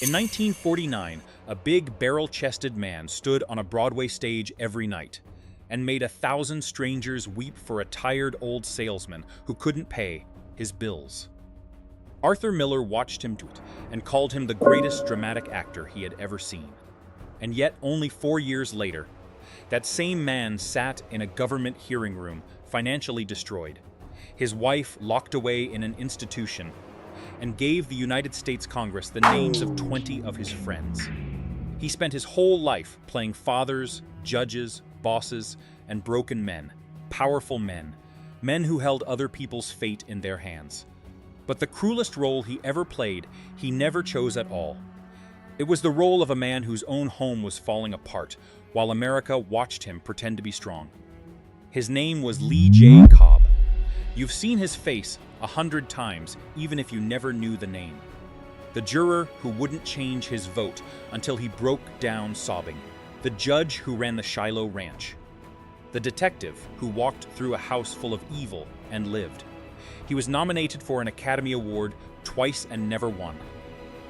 In 1949, a big barrel-chested man stood on a Broadway stage every night and made 1,000 strangers weep for a tired old salesman who couldn't pay his bills. Arthur Miller watched him do it and called him the greatest dramatic actor he had ever seen. And yet, only 4 years later, that same man sat in a government hearing room, financially destroyed, his wife locked away in an institution, and gave the United States Congress the names of 20 of his friends. He spent his whole life playing fathers, judges, bosses, and broken men, powerful men, men who held other people's fate in their hands. But the cruelest role he ever played, he never chose at all. It was the role of a man whose own home was falling apart, while America watched him pretend to be strong. His name was Lee J. Cobb. You've seen his face 100 times, even if you never knew the name. The juror who wouldn't change his vote until he broke down sobbing. The judge who ran the Shiloh Ranch. The detective who walked through a house full of evil and lived. He was nominated for an Academy Award twice and never won.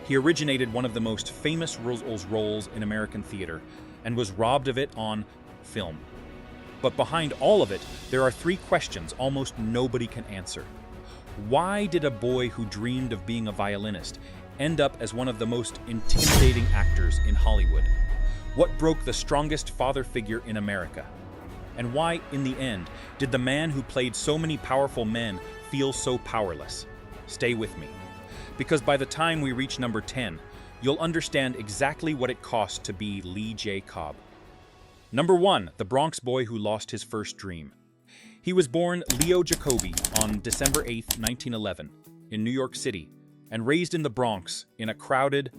He originated one of the most famous roles in American theater and was robbed of it on film. But behind all of it, there are 3 questions almost nobody can answer. Why did a boy who dreamed of being a violinist end up as one of the most intimidating actors in Hollywood? What broke the strongest father figure in America? And why, in the end, did the man who played so many powerful men feel so powerless? Stay with me, because by the time we reach number 10, you'll understand exactly what it cost to be Lee J. Cobb. Number 1, the Bronx boy who lost his first dream. He was born Leo Jacoby on December 8, 1911, in New York City, and raised in the Bronx in a crowded,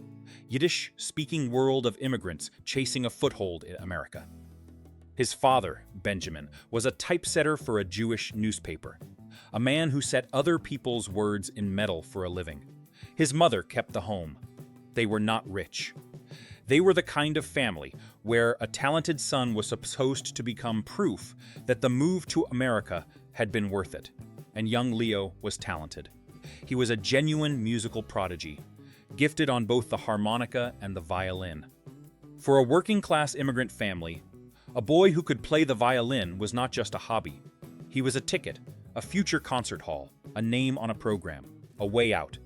Yiddish-speaking world of immigrants chasing a foothold in America. His father, Benjamin, was a typesetter for a Jewish newspaper, a man who set other people's words in metal for a living. His mother kept the home. They were not rich. They were the kind of family where a talented son was supposed to become proof that the move to America had been worth it, and young Leo was talented. He was a genuine musical prodigy, gifted on both the harmonica and the violin. For a working-class immigrant family, a boy who could play the violin was not just a hobby. He was a ticket, a future concert hall, a name on a program, a way out.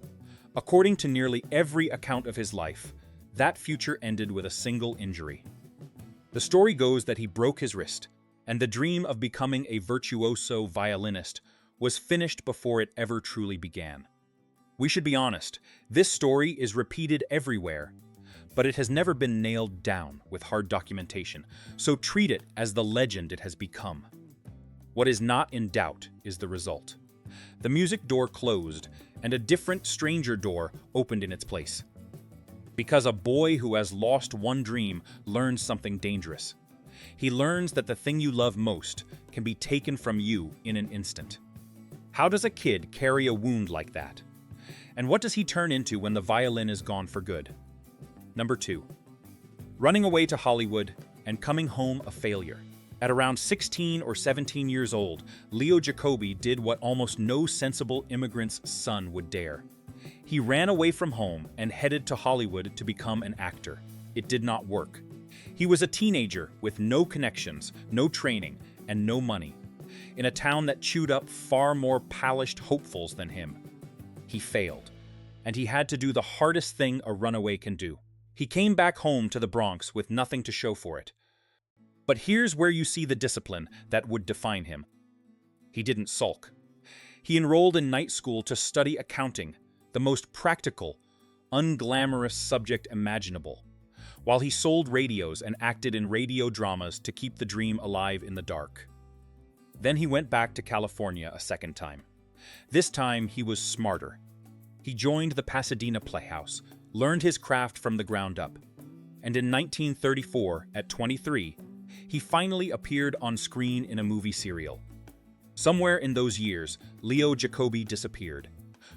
According to nearly every account of his life, that future ended with a single injury. The story goes that he broke his wrist, and the dream of becoming a virtuoso violinist was finished before it ever truly began. We should be honest, this story is repeated everywhere, but it has never been nailed down with hard documentation, so treat it as the legend it has become. What is not in doubt is the result. The music door closed, and a different, stranger door opened in its place. Because a boy who has lost one dream learns something dangerous. He learns that the thing you love most can be taken from you in an instant. How does a kid carry a wound like that? And what does he turn into when the violin is gone for good? Number 2. Running away to Hollywood and coming home a failure. At around 16 or 17 years old, Leo Jacoby did what almost no sensible immigrant's son would dare. He ran away from home and headed to Hollywood to become an actor. It did not work. He was a teenager with no connections, no training, and no money, in a town that chewed up far more polished hopefuls than him. He failed, and he had to do the hardest thing a runaway can do. He came back home to the Bronx with nothing to show for it. But here's where you see the discipline that would define him. He didn't sulk. He enrolled in night school to study accounting, the most practical, unglamorous subject imaginable, while he sold radios and acted in radio dramas to keep the dream alive in the dark. Then he went back to California a second time. This time he was smarter. He joined the Pasadena Playhouse, learned his craft from the ground up, and in 1934, at 23, he finally appeared on screen in a movie serial. Somewhere in those years, Leo Jacoby disappeared.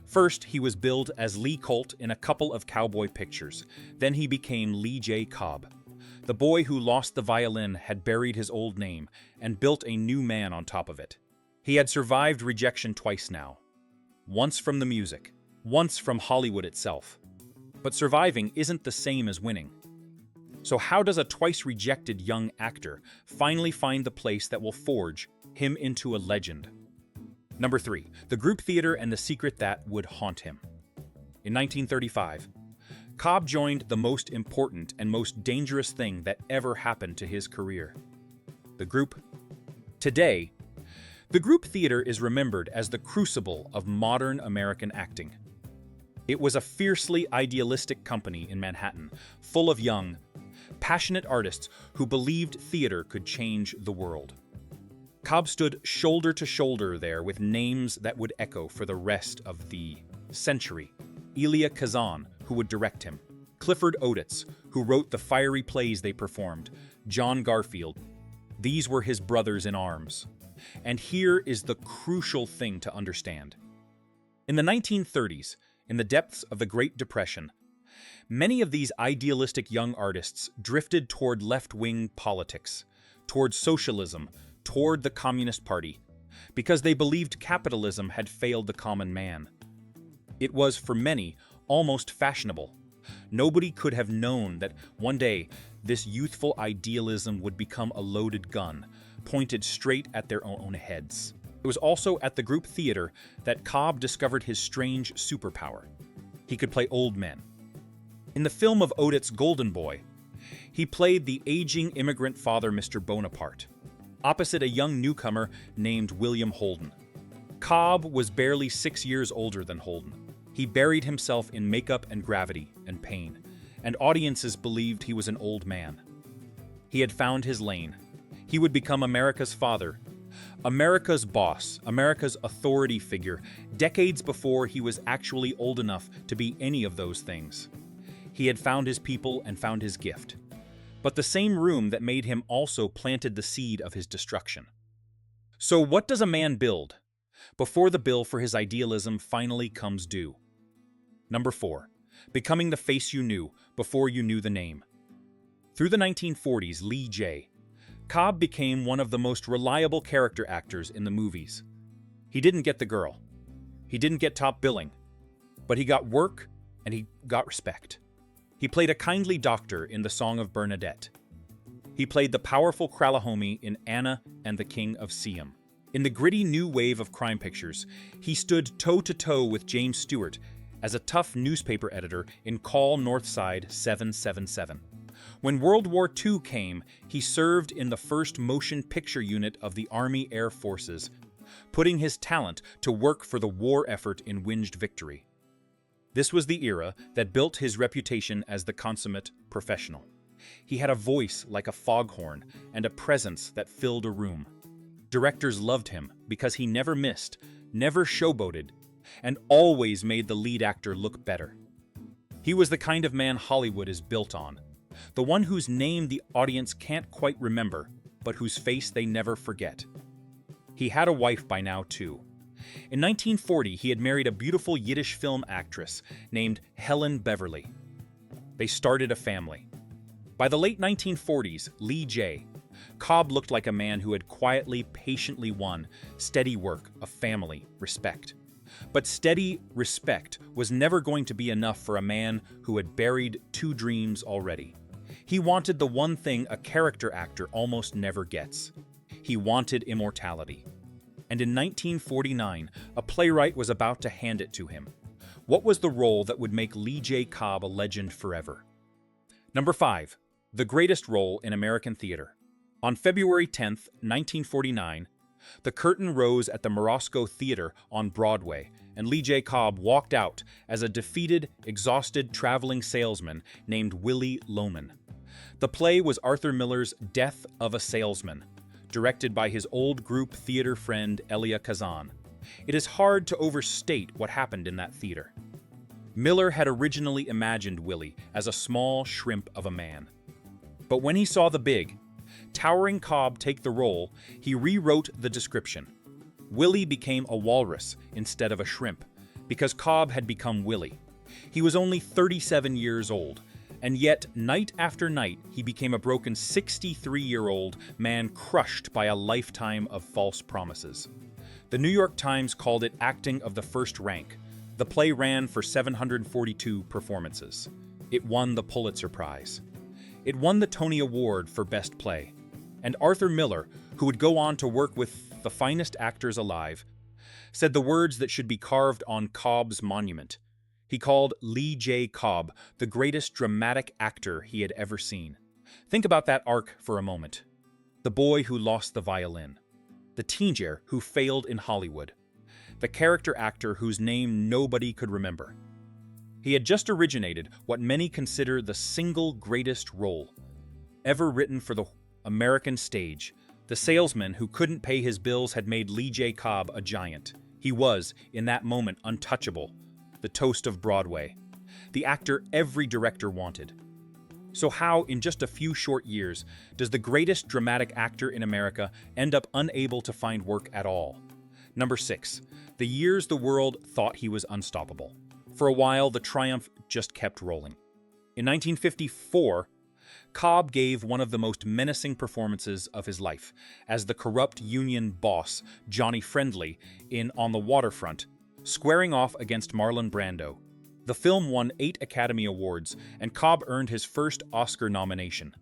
First, he was billed as Lee Colt in a couple of cowboy pictures. Then he became Lee J. Cobb. The boy who lost the violin had buried his old name and built a new man on top of it. He had survived rejection twice now. Once from the music, once from Hollywood itself. But surviving isn't the same as winning. So how does a twice-rejected young actor finally find the place that will forge him into a legend? Number 3, the group theater and the secret that would haunt him. In 1935, Cobb joined the most important and most dangerous thing that ever happened to his career: the group. Today, the group theater is remembered as the crucible of modern American acting. It was a fiercely idealistic company in Manhattan, full of young, passionate artists who believed theater could change the world. Cobb stood shoulder to shoulder there with names that would echo for the rest of the century. Elia Kazan, who would direct him; Clifford Odets, who wrote the fiery plays they performed; John Garfield. These were his brothers in arms. And here is the crucial thing to understand. In the 1930s, in the depths of the Great Depression, many of these idealistic young artists drifted toward left-wing politics, toward socialism, toward the Communist Party, because they believed capitalism had failed the common man. It was, for many, almost fashionable. Nobody could have known that one day this youthful idealism would become a loaded gun, pointed straight at their own heads. It was also at the group theater that Cobb discovered his strange superpower. He could play old men. In the film of Odets' Golden Boy, he played the aging immigrant father, Mr. Bonaparte, opposite a young newcomer named William Holden. Cobb was barely 6 years older than Holden. He buried himself in makeup and gravity and pain, and audiences believed he was an old man. He had found his lane. He would become America's father, America's boss, America's authority figure, decades before he was actually old enough to be any of those things. He had found his people and found his gift. But the same room that made him also planted the seed of his destruction. So what does a man build before the bill for his idealism finally comes due? Number 4, becoming the face you knew before you knew the name. Through the 1940s, Lee J. Cobb became one of the most reliable character actors in the movies. He didn't get the girl. He didn't get top billing. But he got work and he got respect. He played a kindly doctor in The Song of Bernadette. He played the powerful Kralahomie in Anna and the King of Siam. In the gritty new wave of crime pictures, he stood toe-to-toe with James Stewart as a tough newspaper editor in Call Northside 777. When World War II came, he served in the 1st Motion Picture Unit of the Army Air Forces, putting his talent to work for the war effort in Winged Victory. This was the era that built his reputation as the consummate professional. He had a voice like a foghorn and a presence that filled a room. Directors loved him because he never missed, never showboated, and always made the lead actor look better. He was the kind of man Hollywood is built on, the one whose name the audience can't quite remember, but whose face they never forget. He had a wife by now, too. In 1940, he had married a beautiful Yiddish film actress named Helen Beverly. They started a family. By the late 1940s, Lee J. Cobb looked like a man who had quietly, patiently won steady work, a family, respect. But steady respect was never going to be enough for a man who had buried 2 dreams already. He wanted the one thing a character actor almost never gets. He wanted immortality. And in 1949, a playwright was about to hand it to him. What was the role that would make Lee J. Cobb a legend forever? Number 5, the greatest role in American theater. On February 10, 1949, the curtain rose at the Morosco Theater on Broadway, and Lee J. Cobb walked out as a defeated, exhausted traveling salesman named Willy Loman. The play was Arthur Miller's Death of a Salesman, directed by his old group theater friend Elia Kazan. It is hard to overstate what happened in that theater. Miller had originally imagined Willy as a small shrimp of a man. But when he saw the big, towering Cobb take the role, he rewrote the description. Willy became a walrus instead of a shrimp, because Cobb had become Willy. He was only 37 years old, and yet night after night he became a broken 63-year-old man crushed by a lifetime of false promises. The New York Times called it acting of the first rank, The play ran for 742 performances. It won the Pulitzer Prize. It won the Tony Award for Best Play. And Arthur Miller, who would go on to work with the finest actors alive, said the words that should be carved on Cobb's monument. He called Lee J. Cobb the greatest dramatic actor he had ever seen. Think about that arc for a moment. The boy who lost the violin. The teenager who failed in Hollywood. The character actor whose name nobody could remember. He had just originated what many consider the single greatest role ever written for the American stage. The salesman who couldn't pay his bills had made Lee J. Cobb a giant. He was, in that moment, untouchable, the toast of Broadway, the actor every director wanted. So how, in just a few short years, does the greatest dramatic actor in America end up unable to find work at all? Number 6. The years the world thought he was unstoppable. For a while, the triumph just kept rolling. In 1954, Cobb gave one of the most menacing performances of his life as the corrupt union boss, Johnny Friendly, in On the Waterfront, squaring off against Marlon Brando. The film won 8 Academy Awards, and Cobb earned his first Oscar nomination.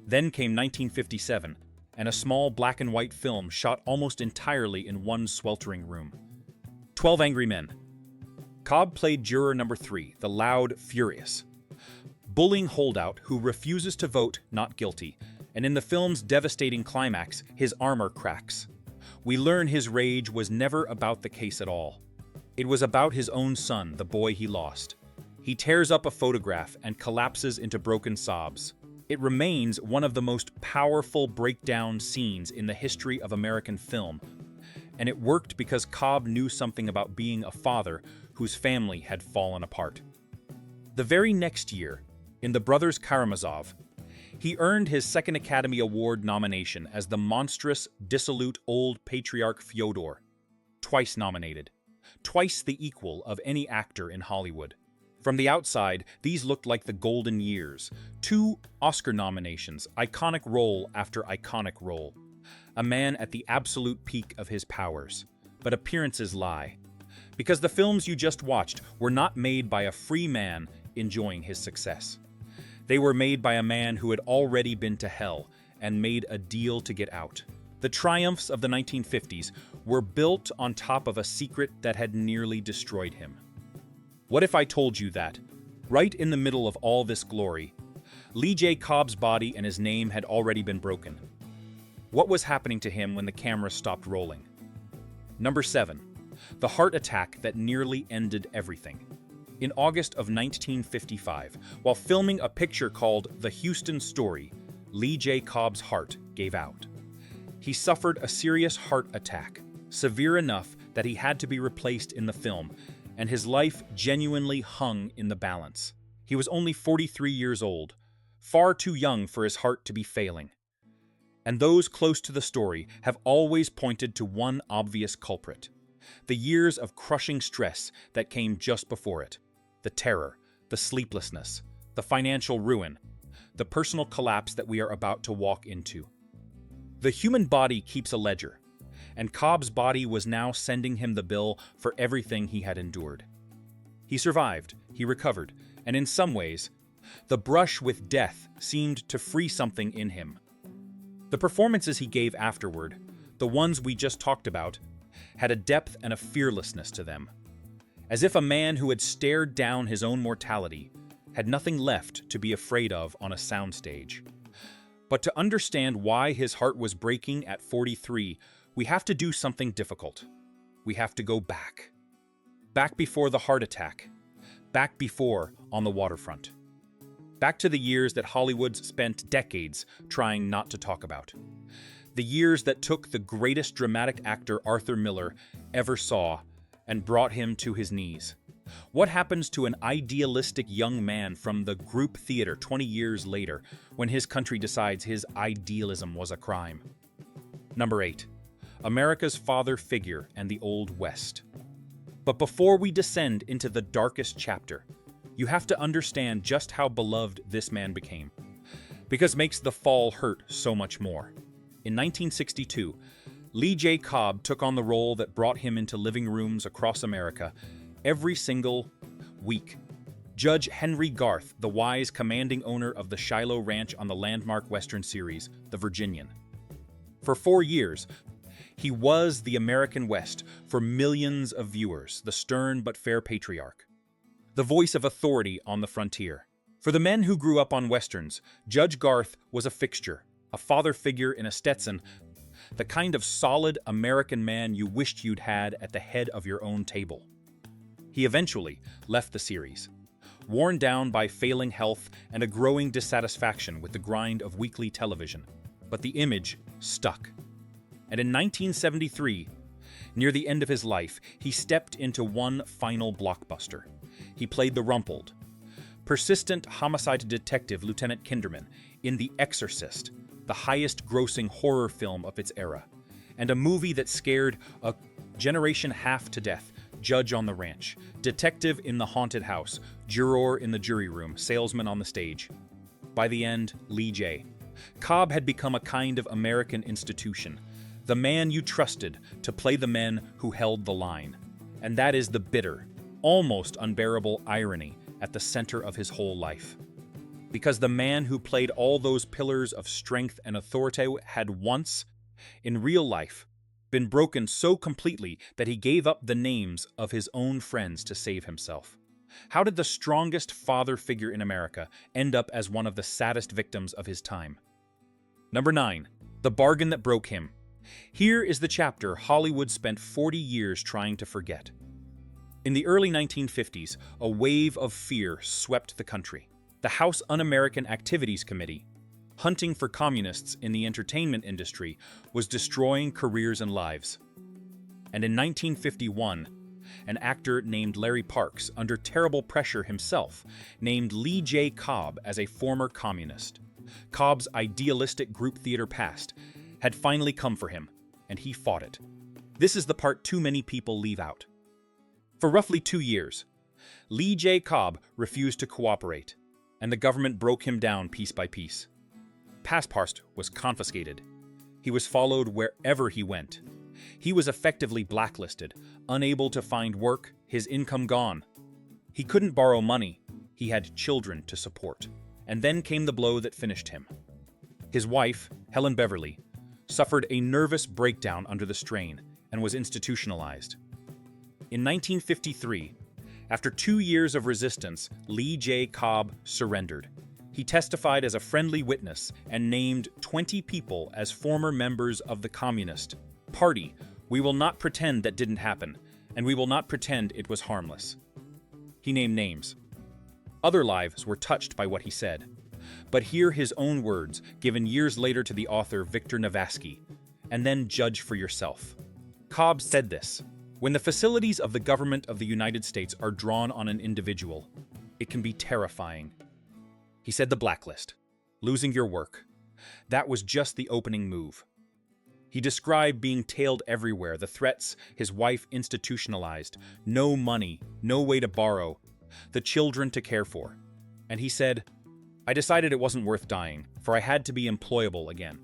Then came 1957, and a small black-and-white film shot almost entirely in one sweltering room. 12 Angry Men. Cobb played Juror Number 3, the loud, furious, bullying holdout who refuses to vote not guilty, and in the film's devastating climax, his armor cracks. We learn his rage was never about the case at all. It was about his own son, the boy he lost. He tears up a photograph and collapses into broken sobs. It remains one of the most powerful breakdown scenes in the history of American film, and it worked because Cobb knew something about being a father whose family had fallen apart. The very next year, in The Brothers Karamazov, he earned his second Academy Award nomination as the monstrous, dissolute old patriarch Fyodor. Twice nominated. Twice the equal of any actor in Hollywood. From the outside, these looked like the golden years. 2 Oscar nominations, iconic role after iconic role. A man at the absolute peak of his powers. But appearances lie. Because the films you just watched were not made by a free man enjoying his success. They were made by a man who had already been to hell and made a deal to get out. The triumphs of the 1950s were built on top of a secret that had nearly destroyed him. What if I told you that, right in the middle of all this glory, Lee J. Cobb's body and his name had already been broken? What was happening to him when the camera stopped rolling? Number 7. The heart attack that nearly ended everything. In August of 1955, while filming a picture called The Houston Story, Lee J. Cobb's heart gave out. He suffered a serious heart attack, severe enough that he had to be replaced in the film, and his life genuinely hung in the balance. He was only 43 years old, far too young for his heart to be failing. And those close to the story have always pointed to one obvious culprit: the years of crushing stress that came just before it. The terror, the sleeplessness, the financial ruin, the personal collapse that we are about to walk into. The human body keeps a ledger, and Cobb's body was now sending him the bill for everything he had endured. He survived, he recovered, and in some ways, the brush with death seemed to free something in him. The performances he gave afterward, the ones we just talked about, had a depth and a fearlessness to them, as if a man who had stared down his own mortality had nothing left to be afraid of on a soundstage. But to understand why his heart was breaking at 43, we have to do something difficult. We have to go back. Back before the heart attack. Back before On the Waterfront. Back to the years that Hollywood spent decades trying not to talk about. The years that took the greatest dramatic actor Arthur Miller ever saw and brought him to his knees. What happens to an idealistic young man from the group theater 20 years later when his country decides his idealism was a crime? Number 8. America's father figure and the Old West. But before we descend into the darkest chapter, you have to understand just how beloved this man became, because it makes the fall hurt so much more. In 1962, Lee J. Cobb took on the role that brought him into living rooms across America every single week. Judge Henry Garth, the wise, commanding owner of the Shiloh Ranch on the landmark Western series, The Virginian. For 4 years, he was the American West for millions of viewers, the stern but fair patriarch, the voice of authority on the frontier. For the men who grew up on Westerns, Judge Garth was a fixture, a father figure in a Stetson, the kind of solid American man you wished you'd had at the head of your own table. He eventually left the series, worn down by failing health and a growing dissatisfaction with the grind of weekly television. But the image stuck. And in 1973, near the end of his life, he stepped into one final blockbuster. He played the rumpled, persistent homicide detective Lieutenant Kinderman in The Exorcist, the highest-grossing horror film of its era, and a movie that scared a generation half to death. Judge on the ranch, detective in the haunted house, juror in the jury room, salesman on the stage. By the end, Lee J. Cobb had become a kind of American institution, the man you trusted to play the men who held the line. And that is the bitter, almost unbearable irony at the center of his whole life. Because the man who played all those pillars of strength and authority had once, in real life, been broken so completely that he gave up the names of his own friends to save himself. How did the strongest father figure in America end up as one of the saddest victims of his time? Number 9. The bargain that broke him. Here is the chapter Hollywood spent 40 years trying to forget. In the early 1950s, a wave of fear swept the country. The House Un-American Activities Committee, hunting for communists in the entertainment industry, was destroying careers and lives. And in 1951, an actor named Larry Parks, under terrible pressure himself, named Lee J. Cobb as a former communist. Cobb's idealistic group theater past had finally come for him, and he fought it. This is the part too many people leave out. For roughly 2 years, Lee J. Cobb refused to cooperate, and the government broke him down piece by piece. Passport was confiscated. He was followed wherever he went. He was effectively blacklisted, unable to find work, his income gone. He couldn't borrow money. He had children to support. And then came the blow that finished him. His wife, Helen Beverly, suffered a nervous breakdown under the strain and was institutionalized. In 1953, after 2 years of resistance, Lee J. Cobb surrendered. He testified as a friendly witness and named 20 people as former members of the Communist Party. We will not pretend that didn't happen, and we will not pretend it was harmless. He named names. Other lives were touched by what he said. But hear his own words, given years later to the author Victor Navasky, and then judge for yourself. Cobb said this: "When the facilities of the government of the United States are drawn on an individual, it can be terrifying." He said the blacklist, losing your work, that was just the opening move. He described being tailed everywhere, the threats, his wife institutionalized, no money, no way to borrow, the children to care for. And he said, "I decided it wasn't worth dying, for I had to be employable again."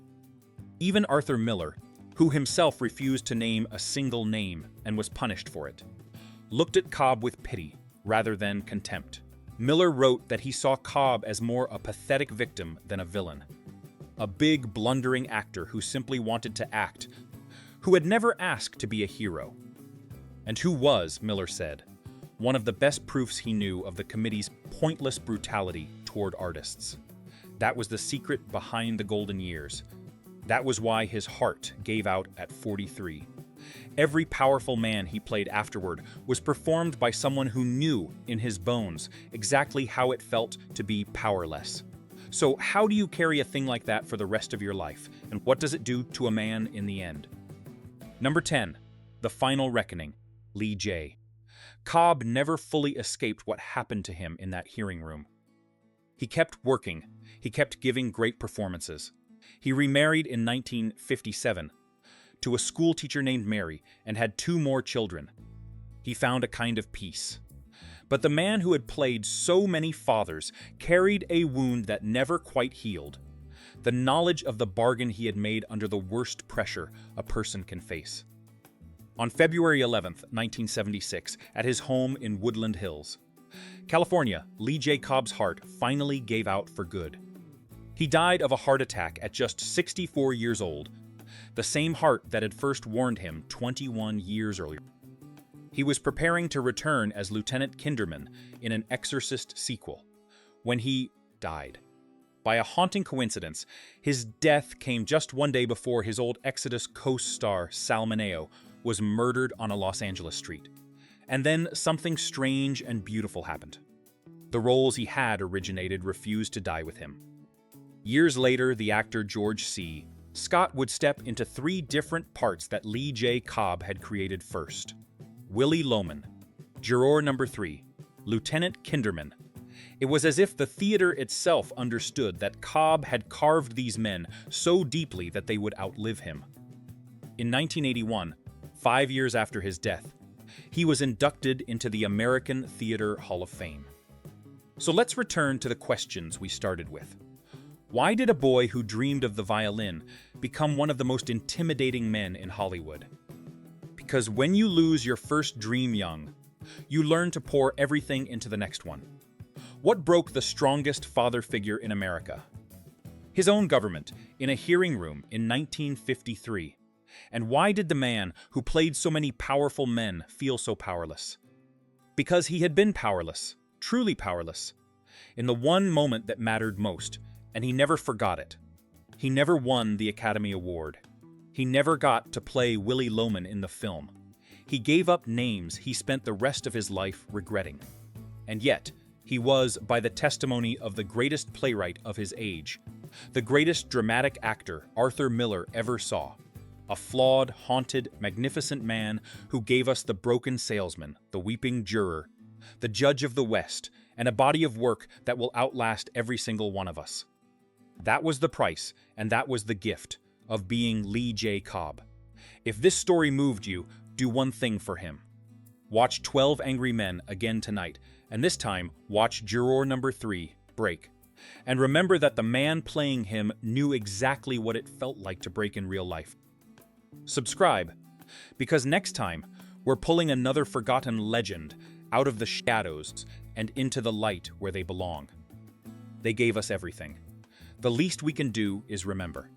Even Arthur Miller, who himself refused to name a single name and was punished for it, looked at Cobb with pity rather than contempt. Miller wrote that he saw Cobb as more a pathetic victim than a villain, a big, blundering actor who simply wanted to act, who had never asked to be a hero, and who was, Miller said, one of the best proofs he knew of the committee's pointless brutality toward artists. That was the secret behind the golden years. That was why his heart gave out at 43. Every powerful man he played afterward was performed by someone who knew in his bones exactly how it felt to be powerless. So how do you carry a thing like that for the rest of your life, and what does it do to a man in the end? Number 10. The Final Reckoning. Lee J. Cobb never fully escaped what happened to him in that hearing room. He kept working. He kept giving great performances. He remarried in 1957 to a school teacher named Mary and had 2 more children. He found a kind of peace. But the man who had played so many fathers carried a wound that never quite healed, the knowledge of the bargain he had made under the worst pressure a person can face. On February 11th, 1976, at his home in Woodland Hills, California, Lee J. Cobb's heart finally gave out for good. He died of a heart attack at just 64 years old, the same heart that had first warned him 21 years earlier. He was preparing to return as Lieutenant Kinderman in an Exorcist sequel when he died. By a haunting coincidence, his death came just one day before his old Exodus co-star Salmoneo was murdered on a Los Angeles street. And then something strange and beautiful happened. The roles he had originated refused to die with him. Years later, the actor George C. Scott would step into 3 different parts that Lee J. Cobb had created first. Willy Loman, Juror Number 3, Lieutenant Kinderman. It was as if the theater itself understood that Cobb had carved these men so deeply that they would outlive him. In 1981, 5 years after his death, he was inducted into the American Theater Hall of Fame. So let's return to the questions we started with. Why did a boy who dreamed of the violin become one of the most intimidating men in Hollywood? Because when you lose your first dream young, you learn to pour everything into the next one. What broke the strongest father figure in America? His own government, in a hearing room in 1953. And why did the man who played so many powerful men feel so powerless? Because he had been powerless, truly powerless, in the one moment that mattered most, and he never forgot it. He never won the Academy Award. He never got to play Willy Loman in the film. He gave up names he spent the rest of his life regretting. And yet, he was, by the testimony of the greatest playwright of his age, the greatest dramatic actor Arthur Miller ever saw, a flawed, haunted, magnificent man who gave us The Broken Salesman, The Weeping Juror, The Judge of the West, and a body of work that will outlast every single one of us. That was the price, and that was the gift, of being Lee J. Cobb. If this story moved you, do one thing for him. Watch 12 Angry Men again tonight, and this time, watch Juror Number 3, Break. And remember that the man playing him knew exactly what it felt like to break in real life. Subscribe, because next time, we're pulling another forgotten legend out of the shadows and into the light where they belong. They gave us everything. The least we can do is remember.